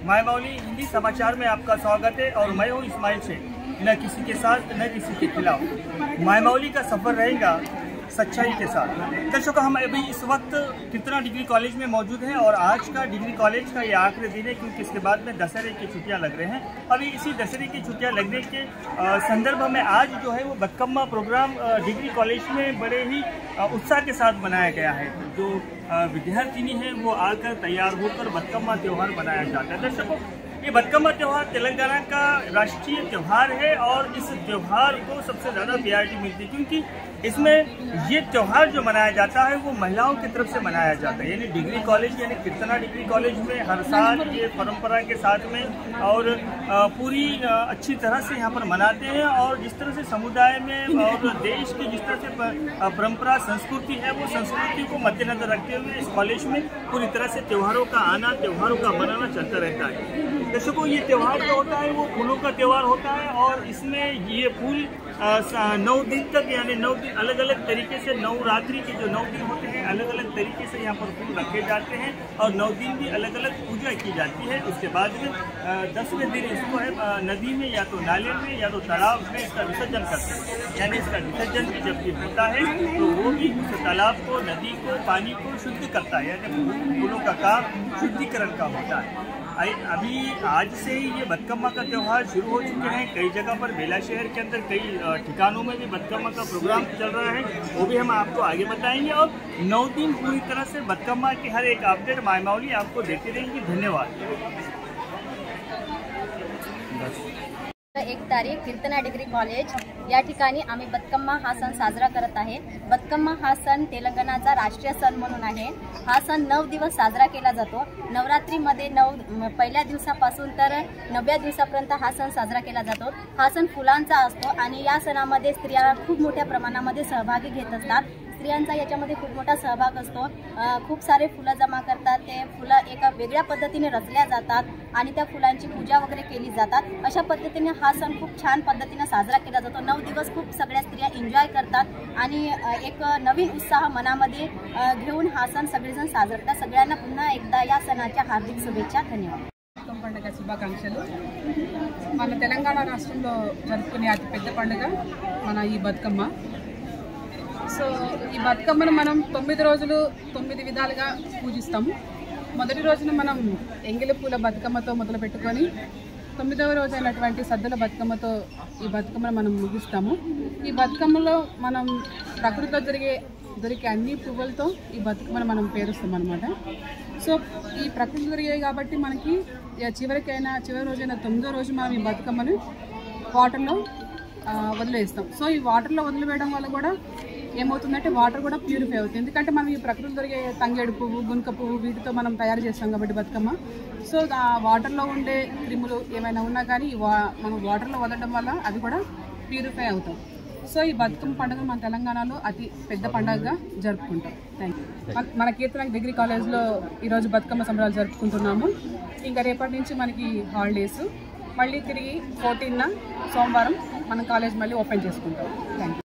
मायमौली हिंदी समाचार में आपका स्वागत है और मैं हूं इस्माइल शेख। न किसी के साथ न किसी के खिलाफ मायमौली का सफर रहेगा सच्चाई के साथ। दर्शकों, हम अभी इस वक्त कितना डिग्री कॉलेज में मौजूद हैं और आज का डिग्री कॉलेज का ये आखिरी दिन है क्योंकि इसके बाद में दशहरे की छुट्टियां लग रहे हैं। अभी इसी दशहरे की छुट्टियां लगने के संदर्भ में आज जो है वो बतकम्मा प्रोग्राम डिग्री कॉलेज में बड़े ही उत्साह के साथ मनाया गया है। जो विद्यार्थिनी है वो आकर तैयार होकर बतकम्मा त्यौहार मनाया जाता है। दर्शकों, ये बतकम्मा त्यौहार तेलंगाना का राष्ट्रीय त्यौहार है और इस त्यौहार को सबसे ज़्यादा प्रायोरिटी मिलती है क्योंकि इसमें ये त्यौहार जो मनाया जाता है वो महिलाओं की तरफ से मनाया जाता है। यानी डिग्री कॉलेज यानी कीर्तना डिग्री कॉलेज में हर साल ये परंपरा के साथ में और पूरी अच्छी तरह से यहाँ पर मनाते हैं और जिस तरह से समुदाय में और देश की जिस तरह से परंपरा संस्कृति है वो संस्कृति को मद्देनजर रखते हुए इस कॉलेज में पूरी तरह से त्योहारों का आना, त्योहारों का मनाना चलता रहता है। दर्शकों, ये त्यौहार जो होता है वो फूलों का त्यौहार होता है और इसमें ये फूल 9 दिन तक यानी 9 दिन अलग अलग तरीके से नवरात्रि के जो 9 दिन होते हैं अलग अलग तरीके से यहाँ पर फूल रखे जाते हैं और 9 दिन भी अलग अलग पूजा की जाती है। उसके बाद में 10वें दिन इसको है नदी में या तो नाले में या तो तालाब में इसका विसर्जन करते हैं। यानी इसका विसर्जन भी जब भी होता है तो वो भी उस तालाब को, नदी को, पानी को शुद्ध करता है। यानी फूलों का काम शुद्धिकरण का होता है। अभी आज से ही ये बतकम्मा का त्यौहार शुरू हो चुके हैं। कई जगह पर बेला शहर के अंदर कई ठिकानों में भी बतकम्मा का प्रोग्राम चल रहा है, वो भी हम आपको आगे बताएंगे। और 9 दिन पूरी तरह से बतकम्मा की हर एक अपडेट मायमौली आपको देती रहेंगी। धन्यवाद। 1 तारीख कीर्तना डिग्री कॉलेज या ठिकाणी आम्ही बतकम्मा हा सण साजरा करत आहे। बतकम्मा हा सण तेलंगणाचा राष्ट्रीय सण म्हणून आहे। हा सण 9 दिवस साजरा केला जातो। नवरात्रीमध्ये पहिल्या दिवसापासून तर 9व्या दिवसापर्यंत हा सण साजरा केला जातो। हा सण फुलांचा असतो आणि या सणामध्ये स्त्रिया खूप मोठ्या प्रमाणामध्ये सहभागी घेत असतात। स्त्रियांचा याच्यामध्ये खूप मोठा सहभाग असतो। खूप सारे फुलं जमा करतात, ते फुलं एका वेगळ्या पद्धतीने रचल्या जातात आणि त्या फुलांची पूजा वगैरे केली जातात। अशा पद्धतीने हा सण खूप छान पद्धतीने साजरा केला जातो। 9 दिवस खूप सगळ्या स्त्रिया एन्जॉय करतात आणि एक नवीन उत्साह मनामध्ये घेऊन हा सण सगळेजण साजरा करतात। सगळ्यांना पुन्हा एकदा या सणाच्या हार्दिक शुभेच्छा। धन्यवाद। పండుగ శుభాకాంక్షలు। మన తెలంగాణ రాష్ట్రంలో జరుపుకునే అతిపెద్ద పండుగ మన ఈ బతుకమ్మ। సో ఈ బతుకమ్మను మనం 9 రోజులు 9 విధాలుగా పూజిస్తాము। మొదటి రోజున మనం ఎంగిలి పూల బతుకమ్మతో మొదలు పెట్టుకొని 9వ రోజు అయినటువంటి సద్దుల బతుకమ్మతో ఈ బతుకమ్మను మనం ముగిస్తాము। ఈ బతుకమ్మలో మనం ప్రకృతిలో దొరికే అన్ని పువ్వులతో ఈ బతుకమ్మను మనం పేరుస్తాం అన్నమాట। సో ఈ ప్రకృతి దొరికాయి కాబట్టి మనకి చివరి రోజైన 9వ రోజు మనం ఈ బతుకమ్మను వాటర్లో వదిలేస్తాం। సో ఈ వాటర్లో వదిలివేయడం వల్ల కూడా ఏమవుతుందంటే వాటర్ కూడా ప్యూరిఫై అవుతుంది। ఎందుకంటే మనం ఈ ప్రకృతి దొరికే తంగేడు పువ్వు, గునుక పువ్వు వీటితో మనం తయారు చేస్తాం కాబట్టి బతుకమ్మ। సో ఆ వాటర్లో ఉండే క్రిములు ఏమైనా ఉన్నా కానీ మనం వాటర్లో వదలడం వల్ల అవి కూడా ప్యూరిఫై అవుతాం। సో ఈ బతుకమ్మ పండుగ మన తెలంగాణలో అతి పెద్ద పండుగగా జరుపుకుంటాం। Thank you. మన కీర్తన డిగ్రీ కాలేజ్లో ఈరోజు బతుకమ్మ సంబరాలు జరుపుకుంటున్నాము। ఇంకా రేపటి నుంచి మనకి హాలిడేస్, మళ్ళీ తిరిగి 14న సోమవారం మన కాలేజ్ మళ్ళీ ఓపెన్ చేసుకుంటాం। Thank you.